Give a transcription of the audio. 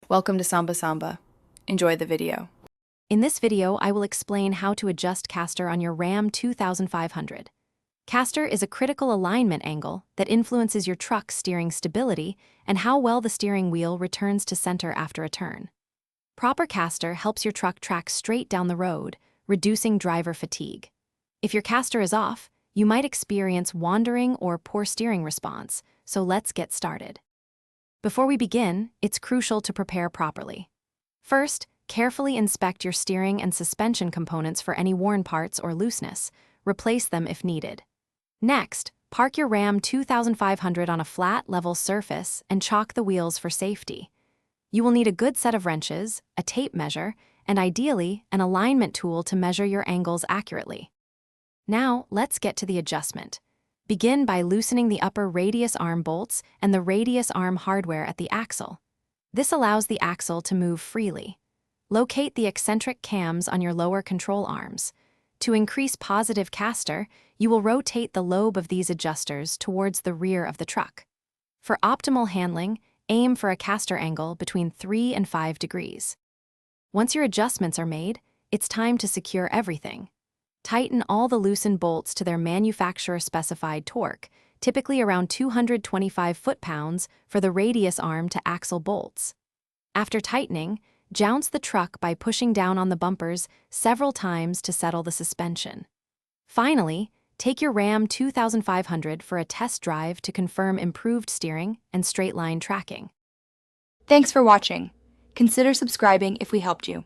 Welcome to Samba Samba. Enjoy the video. In this video, I will explain how to adjust caster on your Ram 2500. Caster is a critical alignment angle that influences your truck's steering stability and how well the steering wheel returns to center after a turn. Proper caster helps your truck track straight down the road, reducing driver fatigue. If your caster is off, you might experience wandering or poor steering response, so let's get started. Before we begin, it's crucial to prepare properly. First, carefully inspect your steering and suspension components for any worn parts or looseness. Replace them if needed. Next, park your Ram 2500 on a flat, level surface and chock the wheels for safety. You will need a good set of wrenches, a tape measure, and ideally, an alignment tool to measure your angles accurately. Now, let's get to the adjustment. Begin by loosening the upper radius arm bolts and the radius arm hardware at the axle. This allows the axle to move freely. Locate the eccentric cams on your lower control arms. To increase positive caster, you will rotate the lobe of these adjusters towards the rear of the truck. For optimal handling, aim for a caster angle between 3 and 5 degrees. Once your adjustments are made, it's time to secure everything. Tighten all the loosened bolts to their manufacturer-specified torque, typically around 225 foot-pounds for the radius arm to axle bolts. After tightening, jounce the truck by pushing down on the bumpers several times to settle the suspension. Finally, take your Ram 2500 for a test drive to confirm improved steering and straight-line tracking. Thanks for watching. Consider subscribing if we helped you.